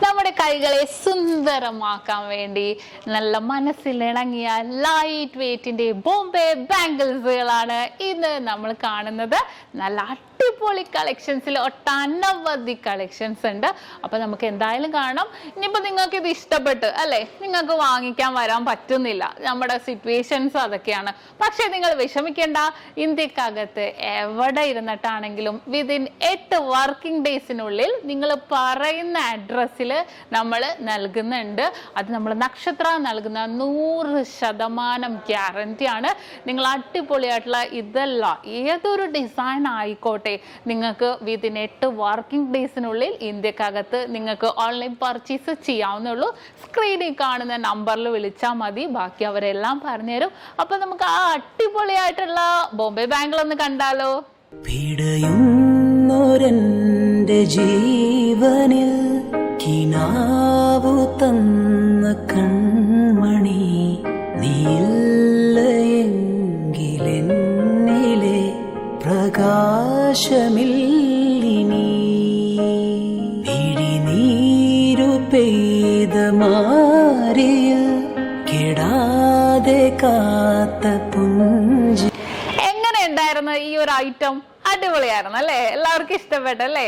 നമ്മുടെ കൈകളെ സുന്ദരമാക്കാൻ വേണ്ടി നല്ല മനസ്സിലിണങ്ങിയ ലൈറ്റ് വെയ്റ്റിന്റെ ബോംബെ ബാംഗിൾസുകളാണ് ഇന്ന് നമ്മൾ കാണുന്നത്. നല്ല അടിപൊളി കളക്ഷൻസിൽ ഒട്ടനവധി കളക്ഷൻസ് ഉണ്ട്. അപ്പൊ നമുക്ക് എന്തായാലും കാണാം. ഇനിയിപ്പോ നിങ്ങൾക്ക് ഇത് ഇഷ്ടപ്പെട്ട് അല്ലെ, നിങ്ങൾക്ക് വാങ്ങിക്കാൻ വരാൻ പറ്റുന്നില്ല, നമ്മുടെ സിറ്റുവേഷൻസ് അതൊക്കെയാണ്. പക്ഷെ നിങ്ങൾ വിഷമിക്കേണ്ട, ഇന്ത്യക്കകത്ത് എവിടെ ഇരുന്നിട്ടാണെങ്കിലും വിതിൻ 8 വർക്കിംഗ് ഡേയ്സിനുള്ളിൽ നിങ്ങൾ പറയുന്ന അഡ്രസ്സിൽ നമ്മൾ നൽകുന്നുണ്ട്. അത് നമ്മൾ നക്ഷത്ര നൽകുന്ന 100% ഗ്യാരണ്ടിയാണ്. നിങ്ങൾ അടിപൊളിയായിട്ടുള്ള ഇതല്ല ഏതൊരു ഡിസൈൻ ആയിക്കോട്ടെ, നിങ്ങൾക്ക് വിതിൻ 8 വർക്കിംഗ് ഡേയ്സിനുള്ളിൽ ഇന്ത്യക്കകത്ത് നിങ്ങൾക്ക് ഓൺലൈൻ പർച്ചേസ് ചെയ്യാവുന്നുള്ളൂ. സ്ക്രീനിൽ കാണുന്ന നമ്പറിൽ വിളിച്ചാൽ മതി, ബാക്കി അവരെല്ലാം പറഞ്ഞുതരും. അപ്പൊ നമുക്ക് ആ അടിപൊളിയായിട്ടുള്ള ബോംബെ ബാംഗിൾ ഒന്ന് കണ്ടാലോ. പിടയുന്നൊരെന്റെ ജീവനിൽ കിനാവു തന്ന കൺമണി, നീയില്ലയെങ്കിലെന്നിലെ പ്രകാശമില്ലിനി. പിഴിനീരു പെയ്ത മാറിയിൽ കെടാതെ കാത്ത പുഞ്ചി. എങ്ങനെ ഉണ്ടായിരുന്നു ഈ ഒരു ഐറ്റം? അടിപൊളിയായിരുന്നു അല്ലേ? എല്ലാവർക്കും ഇഷ്ടപ്പെട്ടല്ലേ?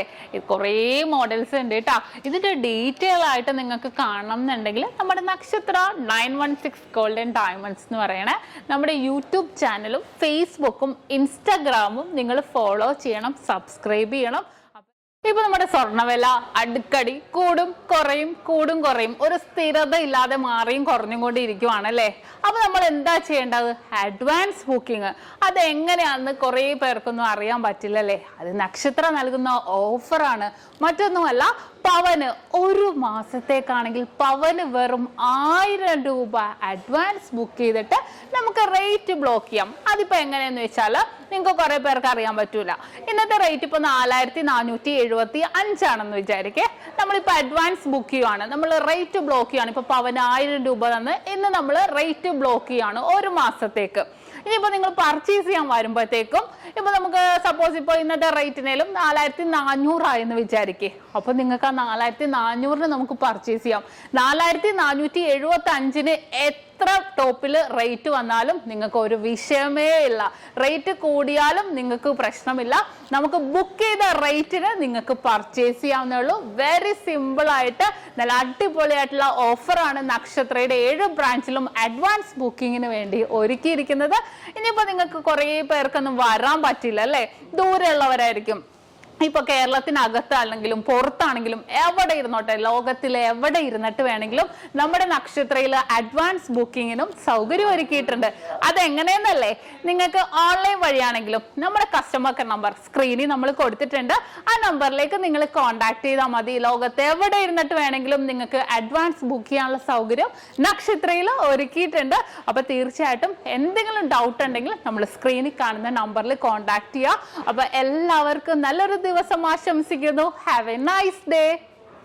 കുറേ മോഡൽസ് ഉണ്ട് കേട്ടോ. ഇതിന്റെ ഡീറ്റെയിൽ ആയിട്ട് നിങ്ങൾക്ക് കാണണം എന്നുണ്ടെങ്കിൽ നമ്മുടെ നക്ഷത്ര 916 ഗോൾഡൻ ഡയമണ്ട്സ് എന്ന് പറയണ നമ്മുടെ യൂട്യൂബ് ചാനലും ഫേസ്ബുക്കും ഇൻസ്റ്റാഗ്രാമും നിങ്ങൾ ഫോളോ ചെയ്യണം, സബ്സ്ക്രൈബ് ചെയ്യണം. ഇപ്പൊ നമ്മുടെ സ്വർണ്ണവില അടുക്കടി കൂടും കുറയും, ഒരു സ്ഥിരത ഇല്ലാതെ മാറിയും കുറഞ്ഞും കൊണ്ടിരിക്കുവാണല്ലേ. അപ്പൊ നമ്മൾ എന്താ ചെയ്യേണ്ടത്? Advance booking. അത് എങ്ങനെയാണെന്ന് കുറേ പേർക്കൊന്നും അറിയാൻ പറ്റില്ലല്ലേ. അത് നക്ഷത്ര നൽകുന്ന ഓഫറാണ്, മറ്റൊന്നുമല്ല. പവന് ഒരു മാസത്തേക്കാണെങ്കിൽ പവന് വെറും 1000 രൂപ അഡ്വാൻസ് ബുക്ക് ചെയ്തിട്ട് നമുക്ക് റേറ്റ് ബ്ലോക്ക് ചെയ്യാം. അതിപ്പോ എങ്ങനെയെന്ന് വെച്ചാൽ നിങ്ങൾക്ക് കുറെ പേർക്ക് അറിയാൻ പറ്റൂല. ഇന്നത്തെ റേറ്റ് ഇപ്പൊ 4475 ആണെന്ന് വിചാരിക്കേ. നമ്മളിപ്പോ അഡ്വാൻസ് ബുക്ക് ചെയ്യുവാണ്, നമ്മൾ റേറ്റ് ബ്ലോക്ക് ചെയ്യാണ്. ഇപ്പൊ പവന് 1000 രൂപ തന്ന് ഇന്ന് നമ്മൾ റേറ്റ് ബ്ലോക്ക് ചെയ്യാണ് ഒരു മാസത്തേക്ക്. ഇനിയിപ്പോ നിങ്ങൾ പർച്ചേസ് ചെയ്യാൻ വരുമ്പോഴത്തേക്കും ഇപ്പൊ നമുക്ക് സപ്പോസ് ഇപ്പൊ ഇന്നത്തെ റേറ്റിനേലും 4400 ആയെന്ന് വിചാരിക്കേ. അപ്പൊ നിങ്ങൾക്ക് ആ 4400 നമുക്ക് പർച്ചേസ് ചെയ്യാം. 4475 എത്ര ടോപ്പില് റേറ്റ് വന്നാലും നിങ്ങൾക്ക് ഒരു വിഷയമേ ഇല്ല. റേറ്റ് കൂടിയാലും നിങ്ങൾക്ക് പ്രശ്നമില്ല. നമുക്ക് ബുക്ക് ചെയ്ത റേറ്റിന് നിങ്ങൾക്ക് പർച്ചേസ് ചെയ്യാവുന്നേ ഉള്ളൂ. വെരി സിമ്പിൾ ആയിട്ട് നല്ല അടിപൊളിയായിട്ടുള്ള ഓഫറാണ് നക്ഷത്രയുടെ 7 ബ്രാഞ്ചിലും അഡ്വാൻസ് ബുക്കിങ്ങിന് വേണ്ടി ഒരുക്കിയിരിക്കുന്നത്. ഇനിയിപ്പോ നിങ്ങൾക്ക് കുറേ പേർക്കൊന്നും വരാൻ പറ്റില്ല അല്ലേ, ദൂരെയുള്ളവരായിരിക്കും. ഇപ്പൊ കേരളത്തിനകത്താണെങ്കിലും പുറത്താണെങ്കിലും എവിടെ ഇരുന്നോട്ടെ, ലോകത്തിലെ എവിടെ ഇരുന്നിട്ട് വേണമെങ്കിലും നമ്മുടെ നക്ഷത്രയിൽ അഡ്വാൻസ് ബുക്കിങ്ങിനും സൗകര്യം ഒരുക്കിയിട്ടുണ്ട്. അതെങ്ങനെയെന്നല്ലേ, നിങ്ങൾക്ക് ഓൺലൈൻ വഴിയാണെങ്കിലും നമ്മുടെ കസ്റ്റമർ കെയർ നമ്പർ സ്ക്രീനിൽ നമ്മൾ കൊടുത്തിട്ടുണ്ട്. ആ നമ്പറിലേക്ക് നിങ്ങൾ കോൺടാക്ട് ചെയ്താൽ മതി. ലോകത്ത് എവിടെ ഇരുന്നിട്ട് വേണമെങ്കിലും നിങ്ങൾക്ക് അഡ്വാൻസ് ബുക്ക് ചെയ്യാനുള്ള സൗകര്യം നക്ഷത്രയിൽ ഒരുക്കിയിട്ടുണ്ട്. അപ്പൊ തീർച്ചയായിട്ടും എന്തെങ്കിലും ഡൗട്ട് ഉണ്ടെങ്കിൽ നമ്മൾ സ്ക്രീനിൽ കാണുന്ന നമ്പറിൽ കോൺടാക്ട് ചെയ്യുക. അപ്പൊ എല്ലാവർക്കും നല്ലൊരു ദിവസം ആശംസിക്കുന്നു. Have A nice day.